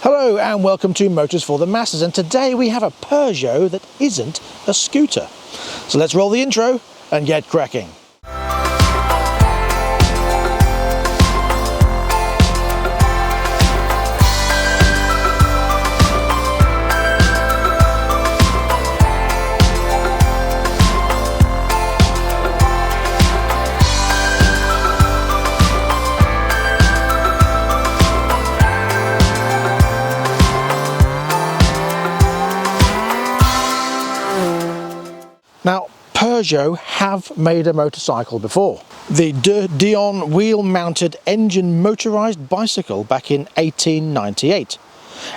Hello and welcome to Motors for the Masses, and today we have a Peugeot that isn't a scooter. So let's roll the intro and get cracking. Now, Peugeot have made a motorcycle before. The De Dion wheel-mounted engine motorised bicycle back in 1898,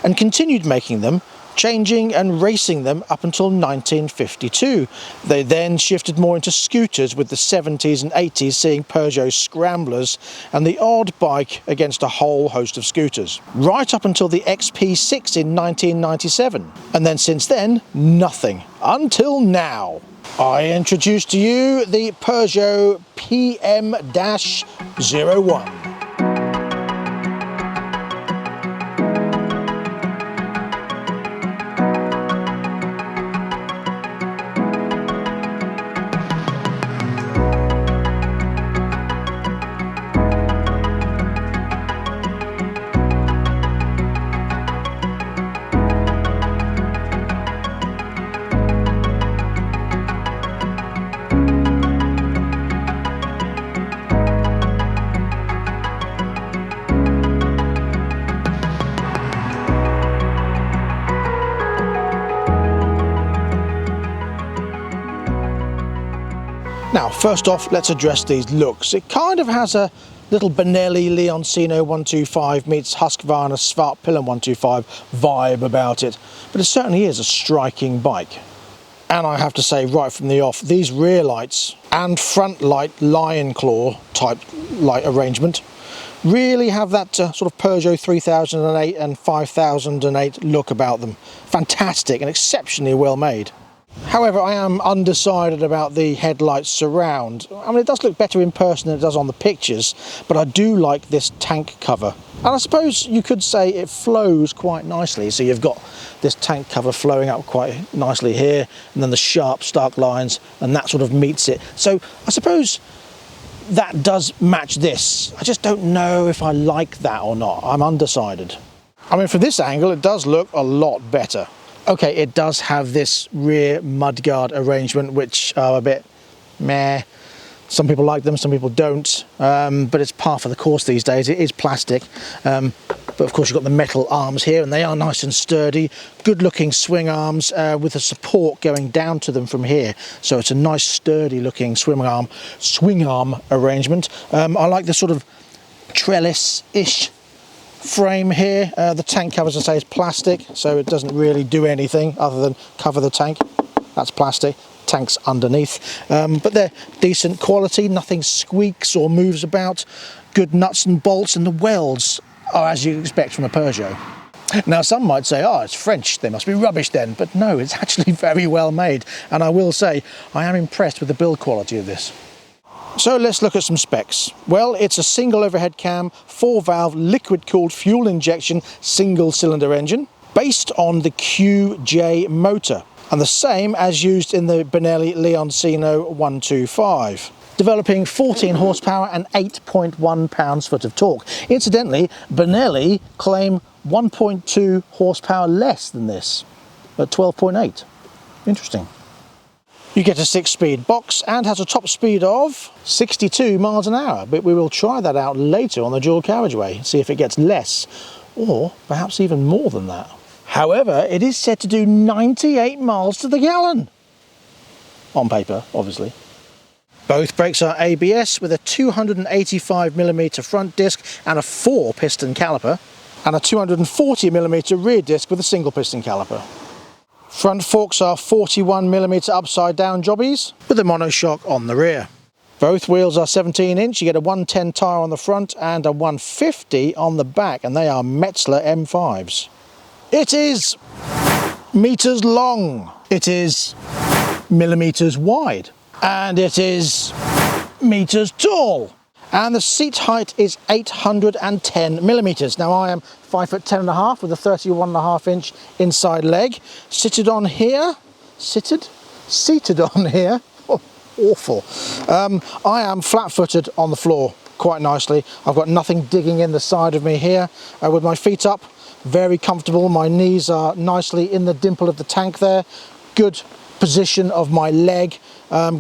and continued making them, changing and racing them up until 1952. They then shifted more into scooters, with the 70s and 80s seeing Peugeot Scramblers and the odd bike against a whole host of scooters, right up until the XP6 in 1997. And then since then, nothing. Until now. I introduce to you the Peugeot PM-01. Now, first off, let's address these looks. It kind of has a little Benelli Leoncino 125 meets Husqvarna Svartpillen 125 vibe about it, but it certainly is a striking bike. And I have to say right from the off, these rear lights and front light lion claw type light arrangement really have that sort of Peugeot 3008 and 5008 look about them. Fantastic and exceptionally well made. However, I am undecided about the headlight surround. I mean, it does look better in person than it does on the pictures, but I do like this tank cover. And I suppose you could say it flows quite nicely. So you've got this tank cover flowing up quite nicely here, and then the sharp, stark lines, and that sort of meets it. So I suppose that does match this. I just don't know if I like that or not. I'm undecided. I mean, from this angle, it does look a lot better. Okay, it does have this rear mudguard arrangement, which are a bit meh. Some people like them, some people don't, but it's par for the course these days. It is plastic, but of course you've got the metal arms here, and they are nice and sturdy. Good looking swing arms with a support going down to them from here. So it's a nice sturdy looking swing arm arrangement. I like the sort of trellis-ish frame here. The tank cover, as I say, is plastic, so it doesn't really do anything other than cover the tank. That's plastic. Tank's underneath, but they're decent quality. Nothing squeaks or moves about. Good nuts and bolts, and the welds are as you expect from a Peugeot. Now, some might say, oh, it's French, they must be rubbish then, but no, it's actually very well made, and I will say I am impressed with the build quality of this. So let's look at some specs. Well, it's a single overhead cam, 4-valve liquid-cooled fuel injection single-cylinder engine based on the QJ motor, and the same as used in the Benelli Leoncino 125, developing 14 horsepower and 8.1 pounds-foot of torque. Incidentally, Benelli claim 1.2 horsepower less than this at 12.8. Interesting. You get a 6-speed box and has a top speed of 62 miles an hour, but we will try that out later on the dual carriageway, see if it gets less, or perhaps even more than that. However, it is said to do 98 miles to the gallon. On paper, obviously. Both brakes are ABS with a 285mm front disc and a 4-piston caliper, and a 240mm rear disc with a single piston caliper. Front forks are 41mm upside down jobbies with a monoshock on the rear. Both wheels are 17-inch, you get a 110 tyre on the front and a 150 on the back, and they are Metzler M5s. It is meters long, it is millimeters wide, and it is meters tall. And the seat height is 810 millimeters. Now I am 5'10.5" with a 31.5 inch inside leg. Seated on here, oh, awful. I am flat-footed on the floor quite nicely. I've got nothing digging in the side of me here. With my feet up, very comfortable. My knees are nicely in the dimple of the tank there. Good position of my leg.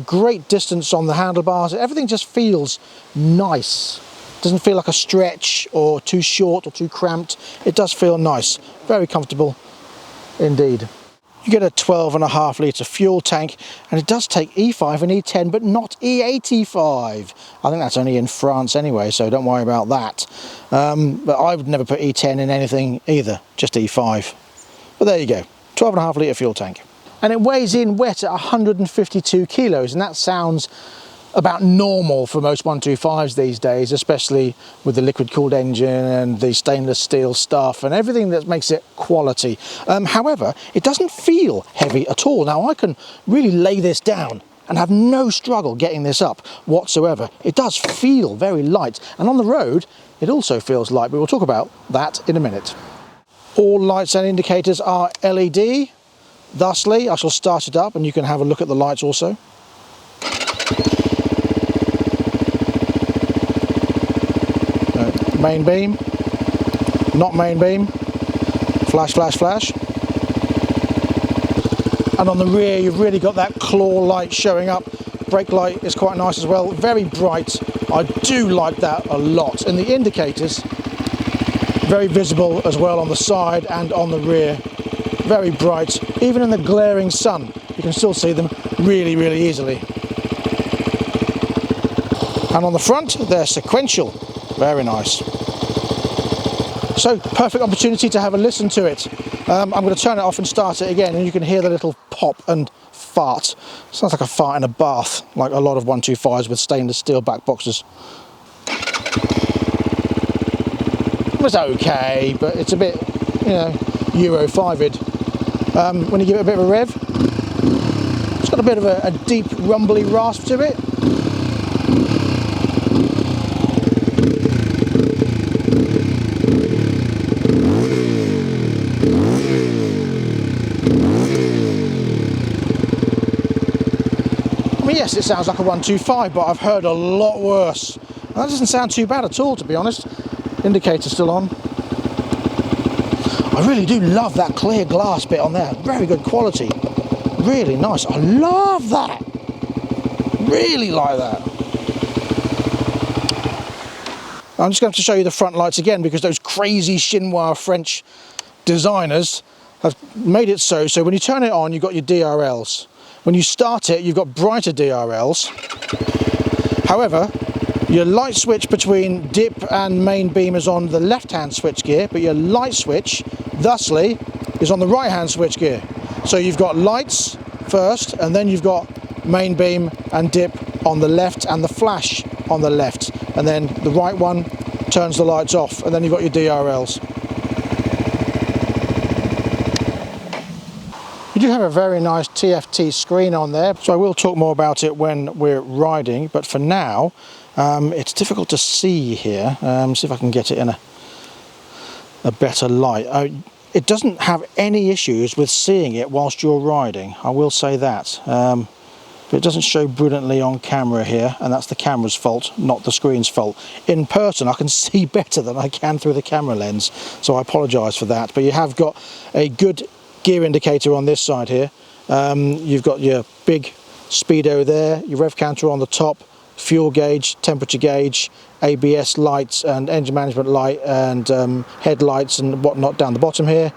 Great distance on the handlebars. Everything just feels nice. Doesn't feel like a stretch or too short or too cramped. It does feel nice. Very comfortable indeed. You get a 12.5 litre fuel tank, and it does take E5 and E10 but not E85. I think that's only in France anyway, so don't worry about that. But I would never put E10 in anything either, just E5. But there you go, 12.5 litre fuel tank. And it weighs in wet at 152 kilos, and that sounds about normal for most 125s these days, especially with the liquid cooled engine and the stainless steel stuff and everything that makes it quality. However, it doesn't feel heavy at all. Now I can really lay this down and have no struggle getting this up whatsoever. It does feel very light, and on the road it also feels light, but we'll talk about that in a minute. All lights and indicators are LED. Thusly, I shall start it up and you can have a look at the lights also. Main beam, not main beam, flash, flash, flash. And on the rear you've really got that claw light showing up. Brake light is quite nice as well, very bright. I do like that a lot. And the indicators, very visible as well on the side and on the rear. Very bright. Even in the glaring sun, you can still see them really, really easily. And on the front, they're sequential. Very nice. So, perfect opportunity to have a listen to it. I'm going to turn it off and start it again, and you can hear the little pop and fart. Sounds like a fart in a bath, like a lot of 125s with stainless steel back boxes. It was okay, but it's a bit, you know, Euro 5'd. When you give it a bit of a rev, it's got a bit of a deep rumbly rasp to it. I mean, yes, it sounds like a 125, but I've heard a lot worse. And that doesn't sound too bad at all, to be honest. Indicator still on. I really do love that clear glass bit on there. Very good quality. Really nice. I love that. Really like that. I'm just going to show you the front lights again, because those crazy chinois French designers have made it so when you turn it on, you've got your DRLs. When you start it, you've got brighter DRLs. However, your light switch between dip and main beam is on the left-hand switch gear, but your light switch, thusly, is on the right-hand switch gear. So you've got lights first, and then you've got main beam and dip on the left and the flash on the left. And then the right one turns the lights off, and then you've got your DRLs. You do have a very nice TFT screen on there, so I will talk more about it when we're riding, but for now, it's difficult to see here. See if I can get it in a better light. It doesn't have any issues with seeing it whilst you're riding, I will say that. But it doesn't show brilliantly on camera here, and that's the camera's fault, not the screen's fault. In person I can see better than I can through the camera lens, so I apologise for that. But you have got a good gear indicator on this side here. You've got your big speedo there, your rev counter on the top, fuel gauge, temperature gauge, ABS lights and engine management light and headlights and whatnot down the bottom here.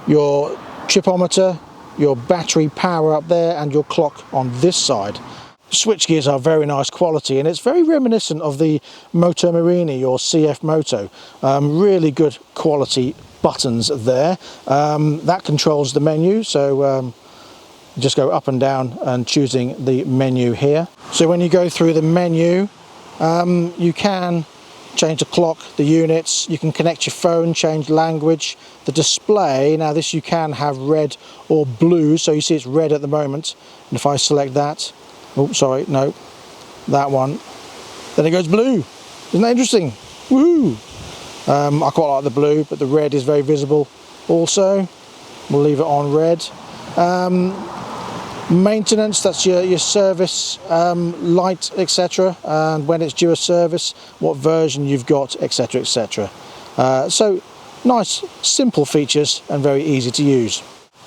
Your tripometer, your battery power up there, and your clock on this side. Switch gears are very nice quality, and it's very reminiscent of the Moto Morini or CF Moto. Really good quality buttons there. That controls the menu, so just go up and down and choosing the menu here. So when you go through the menu, you can change the clock, the units, you can connect your phone, change language, the display. Now this you can have red or blue, so you see it's red at the moment, and if I select that, oh sorry, no, that one, then it goes blue. Isn't that interesting? Woohoo! I quite like the blue, but the red is very visible also. We'll leave it on red. Maintenance, that's your service light, etc., and when it's due a service, what version you've got, etc., etc. So nice simple features and very easy to use.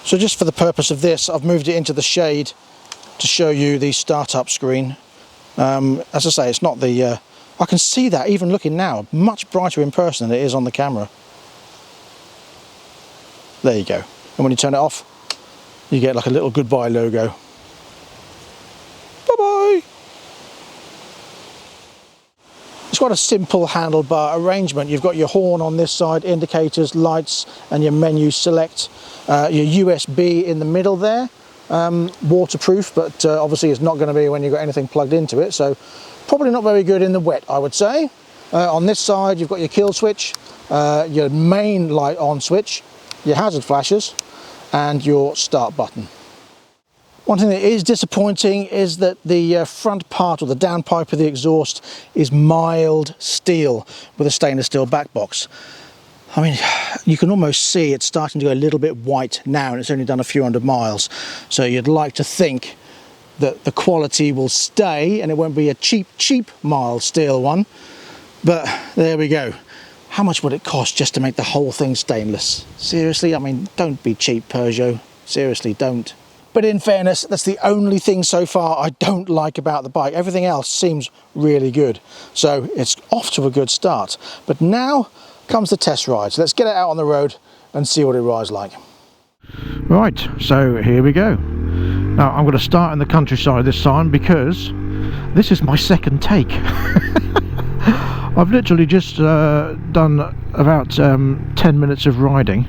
So just for the purpose of this, I've moved it into the shade to show you the startup screen. As I say, it's not the I can see that even looking now, much brighter in person than it is on the camera. There you go. And when you turn it off, you get like a little goodbye logo. Bye bye. It's quite a simple handlebar arrangement. You've got your horn on this side, indicators, lights, and your menu select. Your USB in the middle there, waterproof, but obviously it's not going to be when you've got anything plugged into it, so probably not very good in the wet, I would say. On this side you've got your kill switch, your main light on switch, your hazard flashes, and your start button. One thing that is disappointing is that the front part, or the downpipe of the exhaust, is mild steel with a stainless steel back box. I mean, you can almost see it's starting to go a little bit white now, and it's only done a few hundred miles. So you'd like to think that the quality will stay and it won't be a cheap mild steel one. But there we go. How much would it cost just to make the whole thing stainless? Seriously, I mean, don't be cheap, Peugeot. Seriously, don't. But in fairness, that's the only thing so far I don't like about the bike. Everything else seems really good. So it's off to a good start. But now comes the test ride. So let's get it out on the road and see what it rides like. Right, so here we go. Now I'm going to start in the countryside this time because this is my second take. I've literally just done about 10 minutes of riding,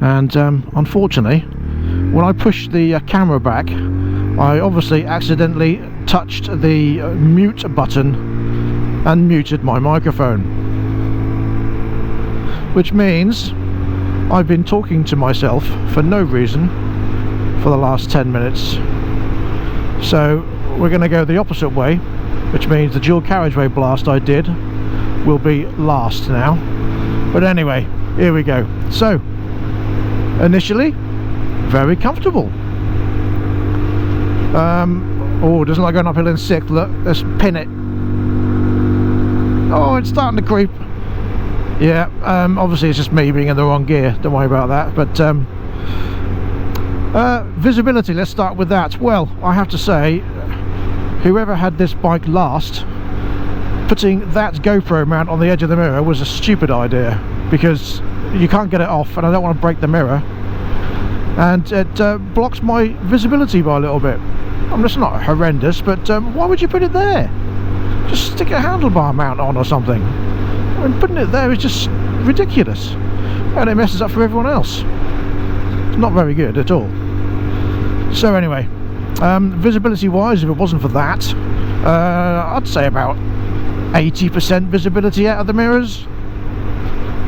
and unfortunately when I pushed the camera back, I obviously accidentally touched the mute button and muted my microphone, which means I've been talking to myself for no reason for the last 10 minutes. So we're going to go the opposite way, which means the dual carriageway blast I did will be last now. But anyway, here we go. So initially very comfortable. Oh, doesn't like going uphill in sixth. Look, let's pin it. Oh, it's starting to creep. Yeah, obviously it's just me being in the wrong gear, don't worry about that. But visibility, let's start with that. Well, I have to say, whoever had this bike last, putting that GoPro mount on the edge of the mirror was a stupid idea, because you can't get it off and I don't want to break the mirror, and it blocks my visibility by a little bit. I mean, it's not horrendous, but why would you put it there? Just stick a handlebar mount on or something. I mean, putting it there is just ridiculous, and it messes up for everyone else. It's not very good at all. So anyway, visibility wise, if it wasn't for that, I'd say about 80% visibility out of the mirrors,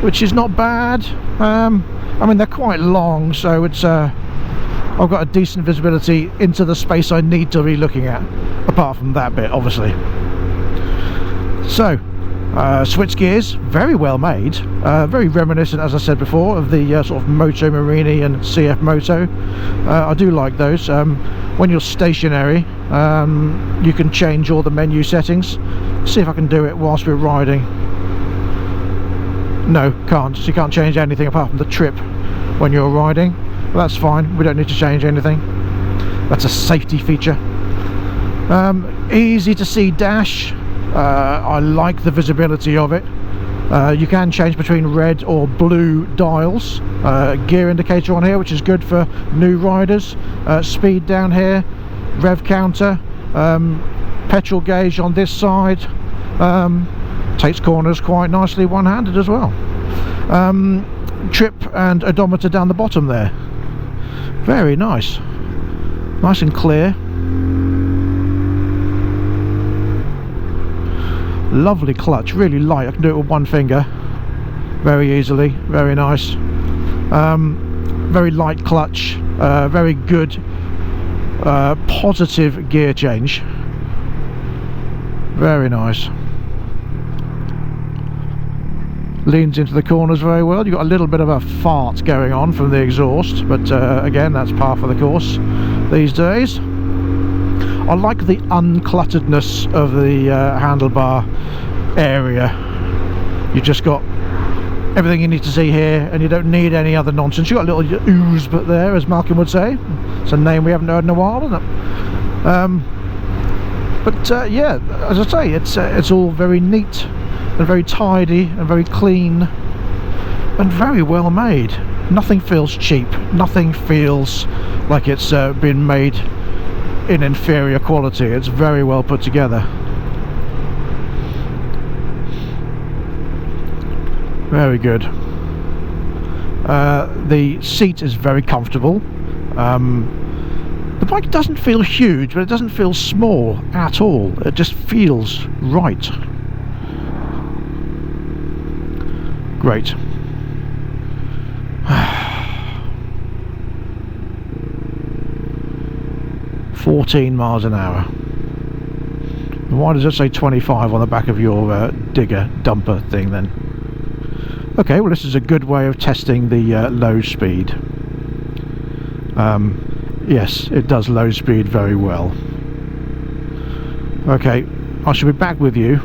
which is not bad. I mean, they're quite long, so it's I've got a decent visibility into the space I need to be looking at, apart from that bit obviously. So switch gears, very well made, very reminiscent, as I said before, of the sort of Moto Morini and CF Moto. I do like those. When you're stationary, you can change all the menu settings. See if I can do it whilst we're riding. No, can't. So you can't change anything apart from the trip when you're riding. Well, that's fine, we don't need to change anything. That's a safety feature. Easy to see dash. I like the visibility of it. You can change between red or blue dials. Gear indicator on here, which is good for new riders. Speed down here, rev counter, petrol gauge on this side. Takes corners quite nicely one-handed as well. Trip and odometer down the bottom there. Very nice. Nice and clear. Lovely clutch, really light. I can do it with one finger very easily. Very nice. Very light clutch, very good positive gear change. Very nice. Leans into the corners very well. You've got a little bit of a fart going on from the exhaust, but again, that's par for the course these days. I like the unclutteredness of the handlebar area. You just got everything you need to see here, and you don't need any other nonsense. You've got a little ooze but there, as Malcolm would say. It's a name we haven't heard in a while, isn't it? But yeah, as I say, it's all very neat and very tidy and very clean and very well made. Nothing feels cheap. Nothing feels like it's been made in inferior quality. It's very well put together. Very good. The seat is very comfortable. The bike doesn't feel huge, but it doesn't feel small at all. It just feels right. Great. 14 miles an hour. Why does it say 25 on the back of your digger dumper thing then? Okay, well, this is a good way of testing the low speed. Yes, it does low speed very well. Okay, I shall be back with you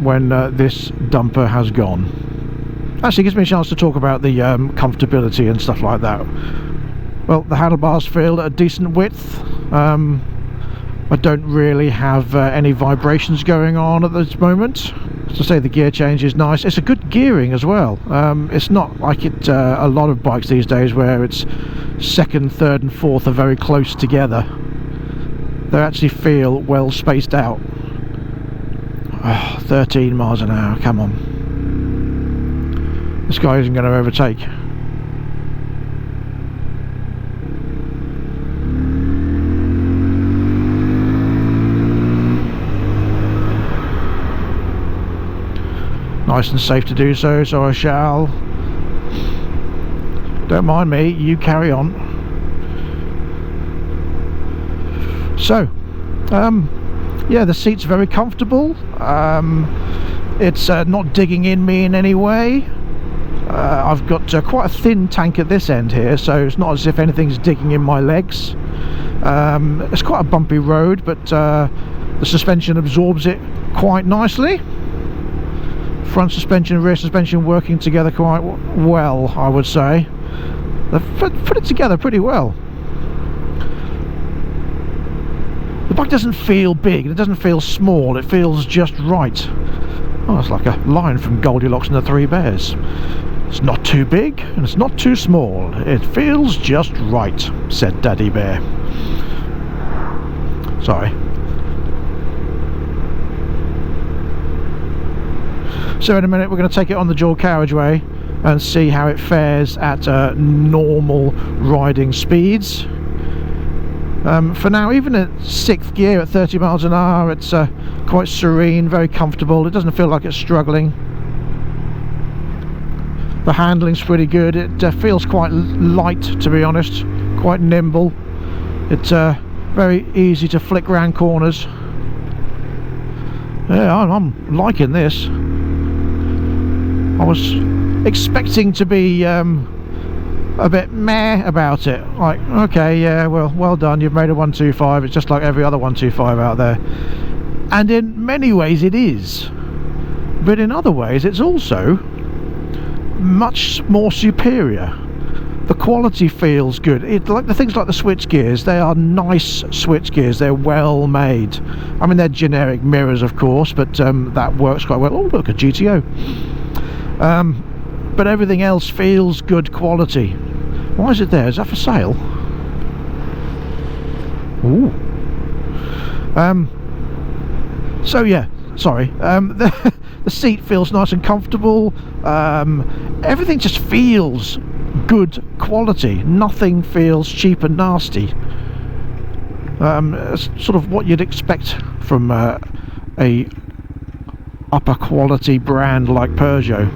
when this dumper has gone. Actually, it gives me a chance to talk about the comfortability and stuff like that. Well, the handlebars feel at a decent width. I don't really have any vibrations going on at this moment. As I say, the gear change is nice. It's a good gearing as well. It's not like a lot of bikes these days where it's second, third and fourth are very close together. They actually feel well spaced out. 13 miles an hour, come on. This guy isn't going to overtake. Nice and safe to do so, so I shall. Don't mind me, you carry on. So, yeah, the seat's very comfortable. It's not digging in me in any way. I've got quite a thin tank at this end here, so it's not as if anything's digging in my legs. It's quite a bumpy road, but the suspension absorbs it quite nicely. Front suspension, rear suspension working together quite well, I would say. They've put it together pretty well. The bike doesn't feel big, it doesn't feel small, it feels just right. Oh, it's like a line from Goldilocks and the Three Bears. It's not too big and it's not too small. It feels just right, said Daddy Bear. Sorry. So in a minute we're going to take it on the dual carriageway and see how it fares at normal riding speeds. For now, even at 6th gear at 30 miles an hour, it's quite serene, very comfortable. It doesn't feel like it's struggling. The handling's pretty good. It feels quite light, to be honest, quite nimble. It's very easy to flick round corners. Yeah, I'm liking this. I was expecting to be a bit meh about it, like, okay, yeah, well done, you've made a 125, it's just like every other 125 out there. And in many ways it is, but in other ways it's also much more superior. The quality feels good. Like the things like the switch gears, they are nice switch gears, they're well made. I mean, they're generic mirrors of course, but that works quite well. Oh look, a GTO. But everything else feels good quality. Why is it there? Is that for sale? Ooh. So yeah, sorry. The seat feels nice and comfortable. Everything just feels good quality. Nothing feels cheap and nasty. It's sort of what you'd expect from a upper quality brand like Peugeot.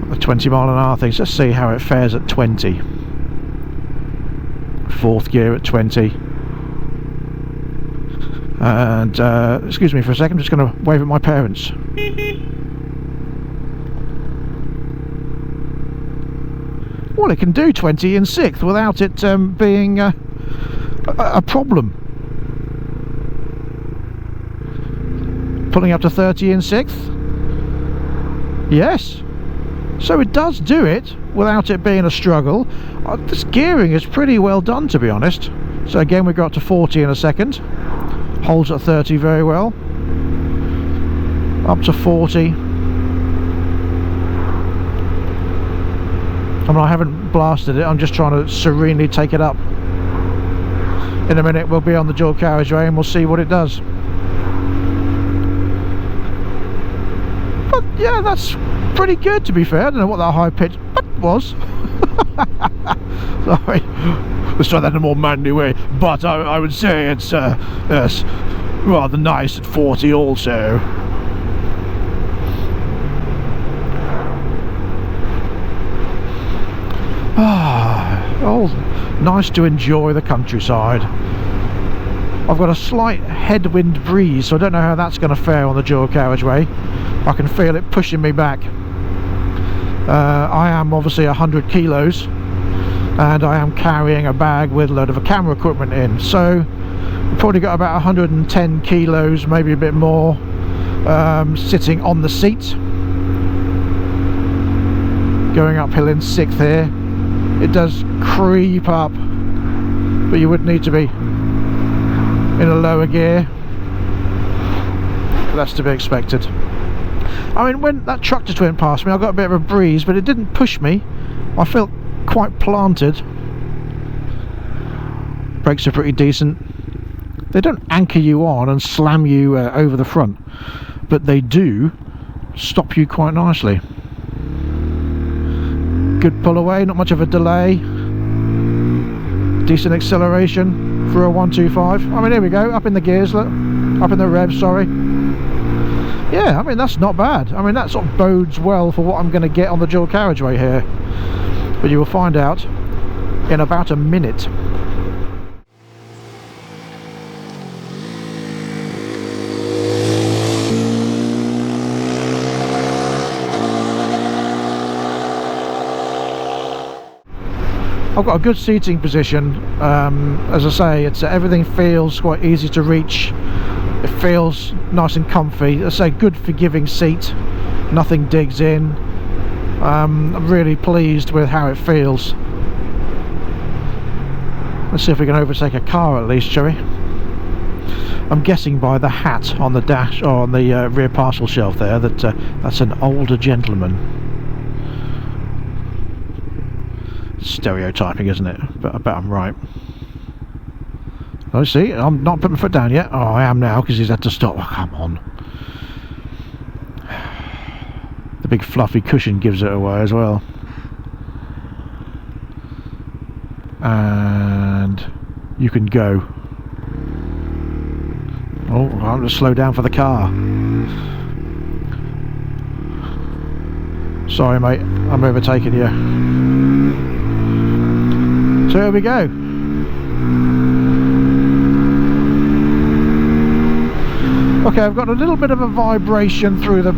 The 20 mile an hour things. Let's see how it fares at 20. fourth gear at 20. And excuse me for a second, I'm just going to wave at my parents. Well, it can do 20 in 6th without it being a problem. Pulling up to 30 in 6th. Yes. So it does do it without it being a struggle. This gearing is pretty well done, to be honest. So again, we got up to 40 in a second. Holds at 30 very well. Up to 40. I mean, I haven't blasted it, I'm just trying to serenely take it up. In a minute we'll be on the dual carriageway and we'll see what it does. But yeah, that's pretty good, to be fair. I don't know what that high pitch but was. Sorry, let's try that in a more manly way. But I would say it's yes, rather nice at 40 also. Oh, nice to enjoy the countryside. I've got a slight headwind breeze, so I don't know how that's going to fare on the dual carriageway. I can feel it pushing me back. I am obviously 100 kilos and I am carrying a bag with a load of camera equipment in, so I've probably got about 110 kilos, maybe a bit more, sitting on the seat. Going uphill in 6th here. It does creep up, but you would need to be in a lower gear. That's to be expected. I mean, when that truck just went past me, I got a bit of a breeze, but it didn't push me. I felt quite planted. Brakes are pretty decent. They don't anchor you on and slam you over the front, but they do stop you quite nicely. Good pull away, not much of a delay. Decent acceleration for a 125. I mean, here we go, up in the gears, look. Up in the revs, sorry. Yeah, I mean, that's not bad. I mean, that sort of bodes well for what I'm going to get on the dual carriageway here. But you will find out in about a minute. I've got a good seating position. As I say, it's everything feels quite easy to reach. It feels nice and comfy. I say, good forgiving seat. Nothing digs in. I'm really pleased with how it feels. Let's see if we can overtake a car at least, shall we? I'm guessing by the hat on the dash or on the rear parcel shelf there that that's an older gentleman. Stereotyping, isn't it? But I bet I'm right. Oh, see, I'm not putting my foot down yet. Oh, I am now, because he's had to stop. Oh, come on. The big fluffy cushion gives it away as well. And you can go. Oh, I'm going to slow down for the car. Sorry, mate, I'm overtaking you. So here we go. Okay, I've got a little bit of a vibration through the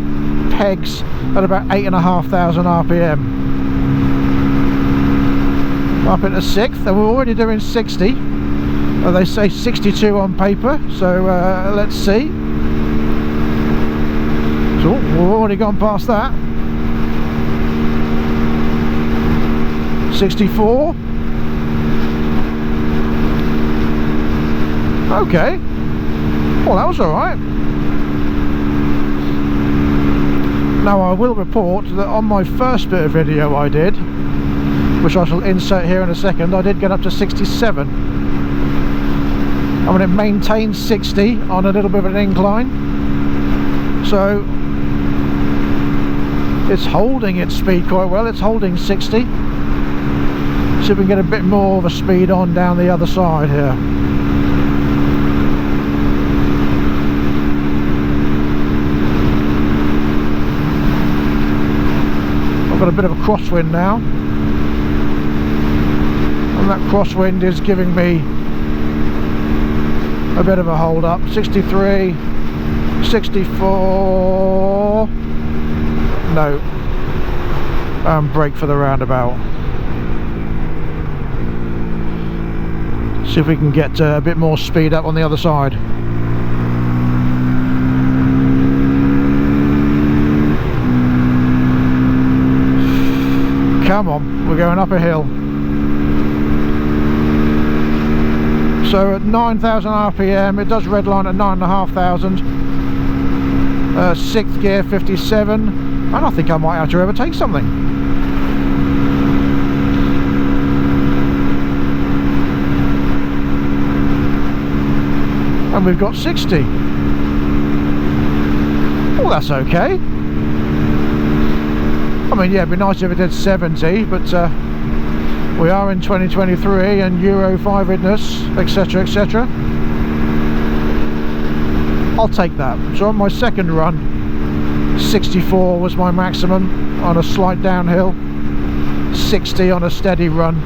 pegs at about 8,500 RPM. Up into 6th, and we're already doing 60. They say 62 on paper, so let's see. So we've already gone past that. 64. Okay, well, that was alright. Now I will report that on my first bit of video I did, which I shall insert here in a second, I did get up to 67. I mean, it maintained 60 on a little bit of an incline, so it's holding its speed quite well. It's holding 60. See if we can get a bit more of a speed on down the other side here. Got a bit of a crosswind now. and that crosswind is giving me a bit of a hold up. 63, 64, no, brake for the roundabout. See if we can get a bit more speed up on the other side. Come on, we're going up a hill. So at 9,000 RPM, it does redline at 9,500. 6th gear, 57, and I think I might have to overtake something. And we've got 60. Well, that's okay. I mean, yeah, it'd be nice if it did 70, but we are in 2023 and Euro 5-ness, etc, etc. I'll take that. So on my second run, 64 was my maximum on a slight downhill, 60 on a steady run,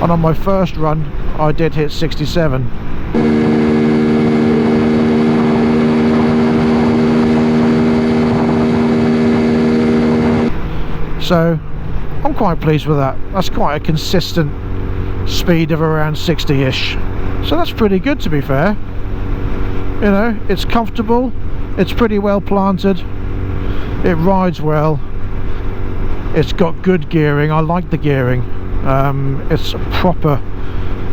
and on my first run I did hit 67. So I'm quite pleased with that. That's quite a consistent speed of around 60-ish. So that's pretty good, to be fair. You know, it's comfortable, it's pretty well planted, it rides well, it's got good gearing. I like the gearing. It's a proper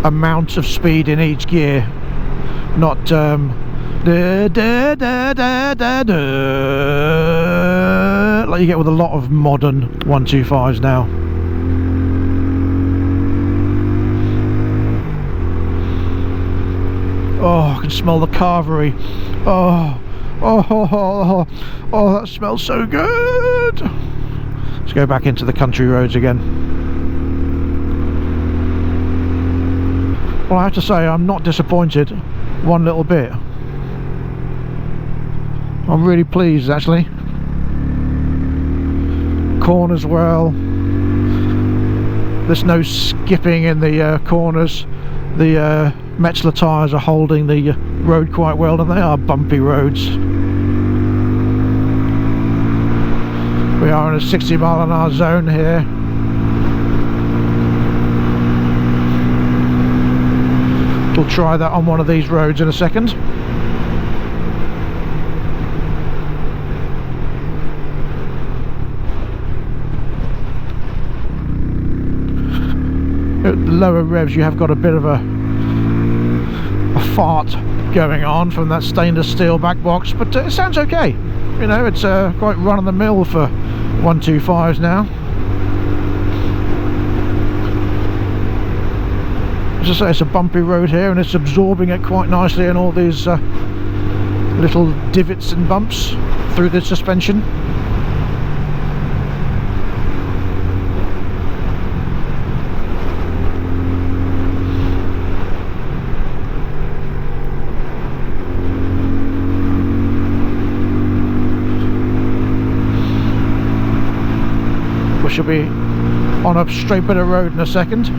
amount of speed in each gear, not like you get with a lot of modern 125s now. Oh, I can smell the carvery. Oh, that smells so good. Let's go back into the country roads again. Well, I have to say, I'm not disappointed one little bit. I'm really pleased, actually. Corners well. There's no skipping in the corners. The Metzler tyres are holding the road quite well, and they are bumpy roads. We are in a 60 mile an hour zone here. We'll try that on one of these roads in a second. At the lower revs you have got a bit of a fart going on from that stainless steel back box, but it sounds okay. You know, it's quite run-of-the-mill for 125s now. As I say, it's a bumpy road here, and it's absorbing it quite nicely in all these little divots and bumps through the suspension. We shall be on a straight bit of road in a second.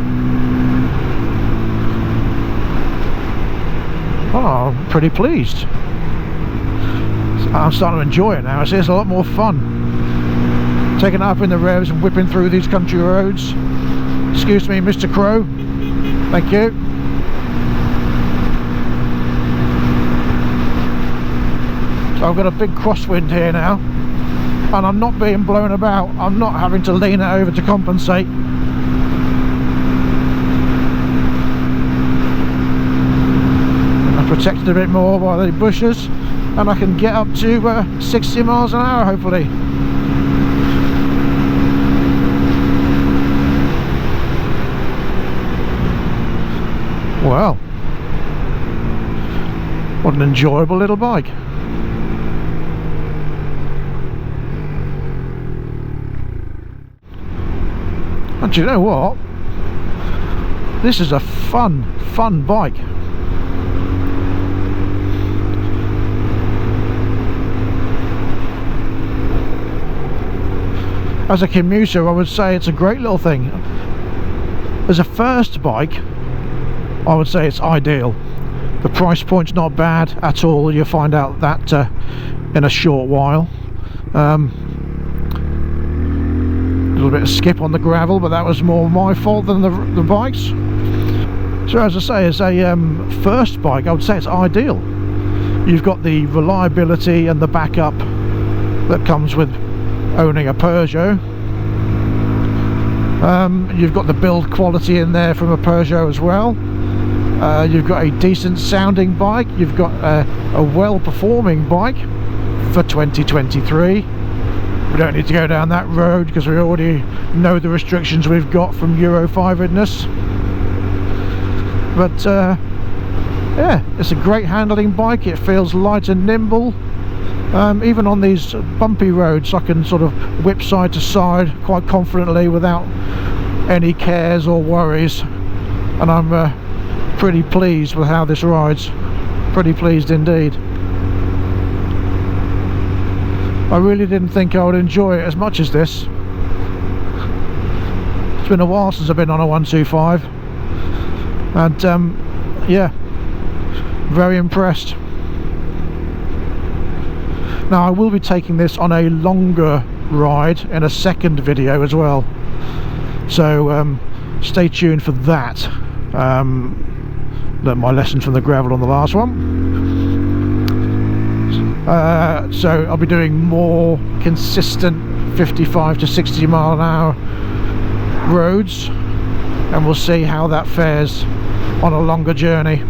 Oh, I'm pretty pleased. I'm starting to enjoy it now. It's a lot more fun. Taking it up in the revs and whipping through these country roads. Excuse me, Mr. Crow. Thank you. So I've got a big crosswind here now, and I'm not being blown about. I'm not having to lean it over to compensate. I'm protected a bit more by the bushes, and I can get up to 60 miles an hour hopefully. Well, what an enjoyable little bike. And do you know what? This is a fun bike. As a commuter, I would say it's a great little thing. As a first bike, I would say it's ideal. The price point's not bad at all. You'll find out that in a short while. A little bit of skip on the gravel, but that was more my fault than the bikes. So as I say, as a first bike, I would say it's ideal. You've got the reliability and the backup that comes with owning a Peugeot. You've got the build quality in there from a Peugeot as well. You've got a decent sounding bike. You've got a well-performing bike for 2023. We don't need to go down that road because we already know the restrictions we've got from Euro 5-ness. But yeah, it's a great handling bike. It feels light and nimble. Even on these bumpy roads, I can sort of whip side to side quite confidently without any cares or worries, and I'm pretty pleased with how this rides. Pretty pleased indeed. I really didn't think I would enjoy it as much as this. It's been a while since I've been on a 125, and yeah, very impressed. Now I will be taking this on a longer ride in a second video as well, so stay tuned for that. Learned my lesson from the gravel on the last one. So I'll be doing more consistent 55 to 60 mile an hour roads, and we'll see how that fares on a longer journey.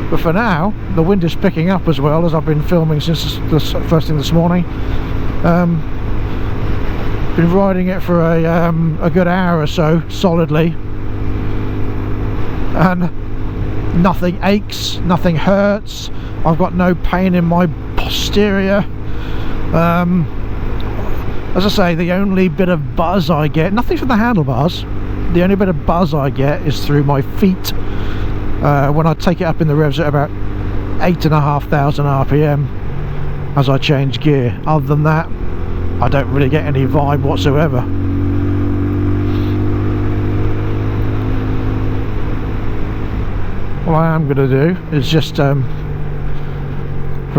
But for now, the wind is picking up as well, as I've been filming since the first thing this morning. Been riding it for a good hour or so solidly, and nothing aches, nothing hurts. I've got no pain in my posterior. As I say, the only bit of buzz I get, nothing from the handlebars, the only bit of buzz I get is through my feet when I take it up in the revs at about 8,500 RPM as I change gear. Other than that, I don't really get any vibe whatsoever. What I am going to do is just for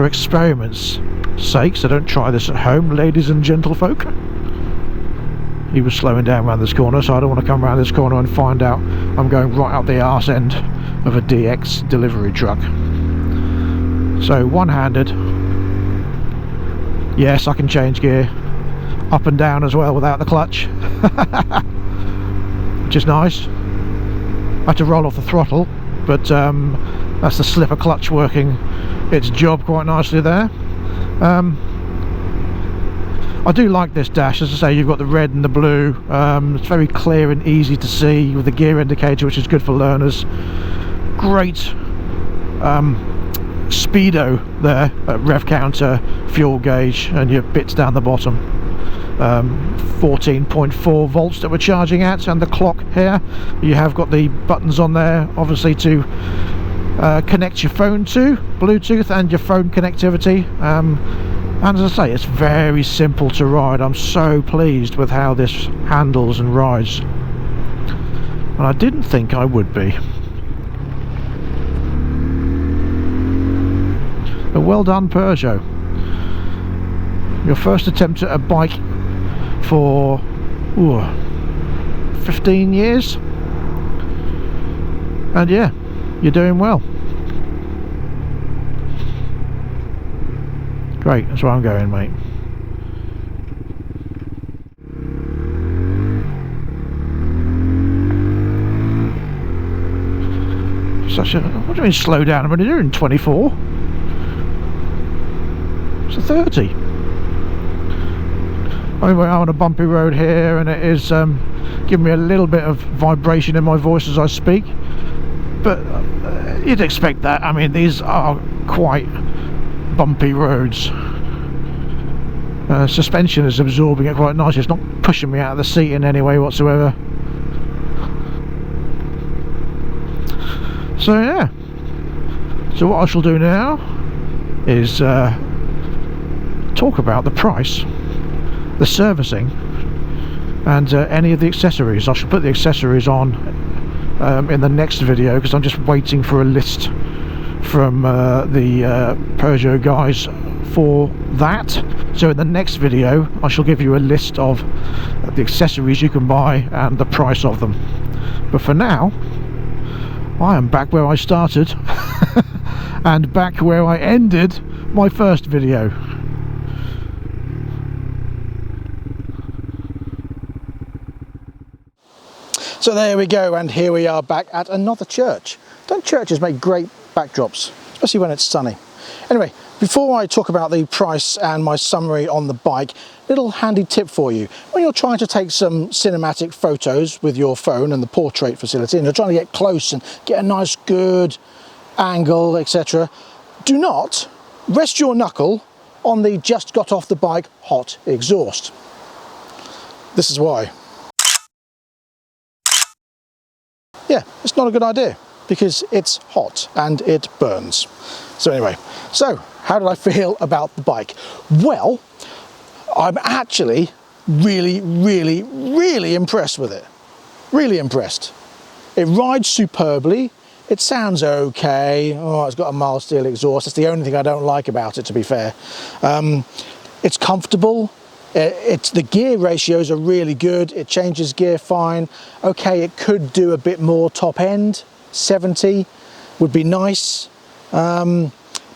experiment's sake, so don't try this at home, ladies and gentlefolk. He was slowing down around this corner, so I don't want to come around this corner and find out I'm going right up the arse end of a DX delivery truck. So one-handed, yes, I can change gear up and down as well without the clutch, which is nice. I had to roll off the throttle, but that's the slipper clutch working its job quite nicely there. I do like this dash. As I say, you've got the red and the blue. It's very clear and easy to see with the gear indicator, which is good for learners. Great speedo there at rev counter, fuel gauge, and your bits down the bottom. 14.4 volts that we're charging at, and the clock here. You have got the buttons on there, obviously, to connect your phone to Bluetooth and your phone connectivity. And as I say, it's very simple to ride. I'm so pleased with how this handles and rides, and I didn't think I would be. But well done, Peugeot. Your first attempt at a bike for 15 years, and yeah, you're doing well. Great, that's where I'm going, mate. What do you mean slow down? I'm only doing 24. It's a 30. Anyway, I'm on a bumpy road here, and it is giving me a little bit of vibration in my voice as I speak. But you'd expect that. I mean, these are quite bumpy roads. Suspension is absorbing it quite nicely. It's not pushing me out of the seat in any way whatsoever. So yeah, so what I shall do now is talk about the price the servicing and any of the accessories. I shall put the accessories on in the next video, because I'm just waiting for a list from the Peugeot guys for that. So in the next video I shall give you a list of the accessories you can buy and the price of them. But for now, I am back where I started and back where I ended my first video. So there we go, and here we are back at another church. Don't churches make great backdrops, especially when it's sunny? Anyway, before I talk about the price and my summary on the bike, little handy tip for you. When you're trying to take some cinematic photos with your phone and the portrait facility, and you're trying to get close and get a nice good angle, etc., do not rest your knuckle on the just got off the bike hot exhaust. This is why. Yeah, it's not a good idea, because it's hot and it burns. So anyway, so how did I feel about the bike? Well, I'm actually really impressed with it. Really impressed. It rides superbly. It sounds okay. Oh, it's got a mild steel exhaust. That's the only thing I don't like about it, to be fair. It's comfortable. The gear ratios are really good. It changes gear fine. Okay, it could do a bit more top end. 70 would be nice.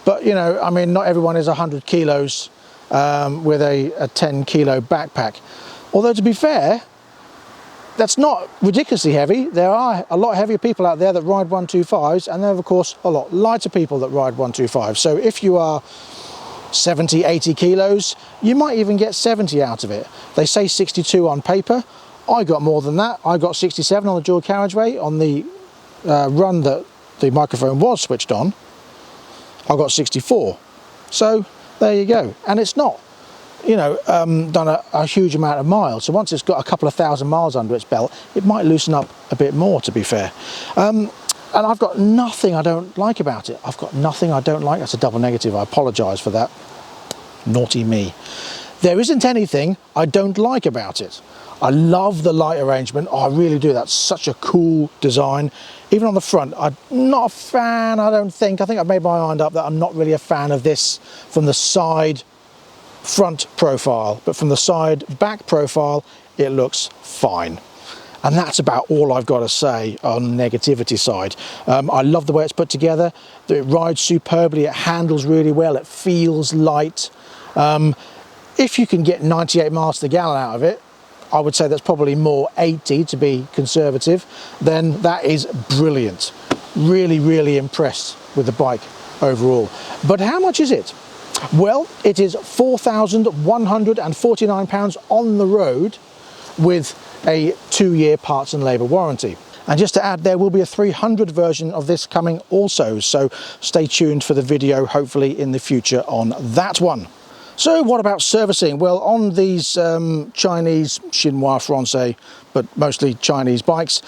But you know, I mean, not everyone is 100 kilos with a 10 kilo backpack. Although, to be fair, that's not ridiculously heavy. There are a lot heavier people out there that ride 125s, and there are of course a lot lighter people that ride 125s. So if you are 70, 80 kilos, you might even get 70 out of it. They say 62 on paper. I got more than that. I got 67 on the dual carriageway on the run that the microphone was switched on. I got 64. So there you go. And it's not, you know, done a huge amount of miles. So once it's got a couple of thousand miles under its belt, it might loosen up a bit more, to be fair. And I've got nothing I don't like about it. I've got nothing I don't like. That's a double negative. I apologise for that. Naughty me. There isn't anything I don't like about it. I love the light arrangement. Oh, I really do. That's such a cool design. Even on the front, I'm not a fan, I don't think. I think I've made my mind up that I'm not really a fan of this from the side front profile. But from the side back profile, it looks fine. And that's about all I've got to say on the negativity side. I love the way it's put together. It rides superbly, it handles really well, it feels light. If you can get 98 miles to the gallon out of it, I would say that's probably more 80 to be conservative, then that is brilliant. Really impressed with the bike overall. But how much is it? Well, it is £4,149 on the road with a 2-year parts and labour warranty. And just to add, there will be a 300 version of this coming also, so stay tuned for the video hopefully in the future on that one. So what about servicing? Well, on these Chinese chinois français, but mostly Chinese bikes,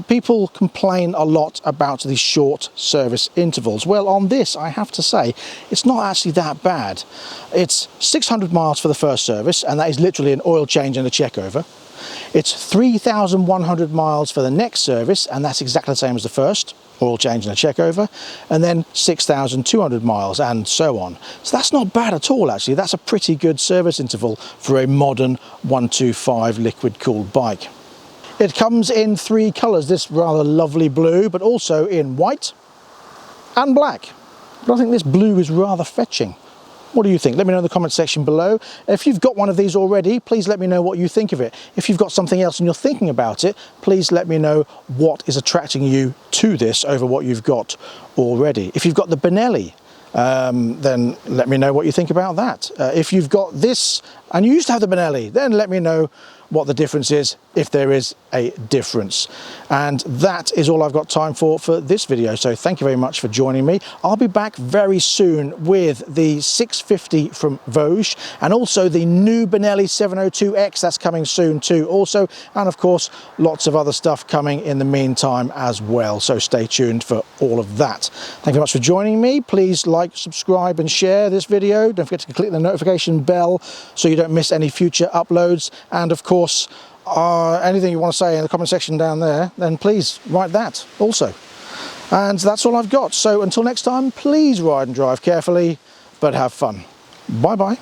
people complain a lot about the short service intervals. Well, on this, I have to say, it's not actually that bad. It's 600 miles for the first service, and that is literally an oil change and a check over. It's 3,100 miles for the next service, and that's exactly the same as the first, oil change and a check over, and then 6,200 miles and so on. So that's not bad at all, actually. That's a pretty good service interval for a modern 125 liquid cooled bike. It comes in 3 colours, this rather lovely blue, but also in white and black. But I think this blue is rather fetching. What do you think? Let me know in the comment section below. If you've got one of these already, please let me know what you think of it. If you've got something else and you're thinking about it, please let me know what is attracting you to this over what you've got already. If you've got the Benelli, then let me know what you think about that. If you've got this and you used to have the Benelli, then let me know what the difference is if there is a difference. And that is all I've got time for this video. So thank you very much for joining me. I'll be back very soon with the 650 from Vosges and also the new Benelli 702X. That's coming soon too also. And of course, lots of other stuff coming in the meantime as well. So stay tuned for all of that. Thank you very much for joining me. Please like, subscribe and share this video. Don't forget to click the notification bell so you don't miss any future uploads. And of course, anything you want to say in the comment section down there, then please write that also. And that's all I've got. So until next time, please ride and drive carefully, but have fun. Bye bye.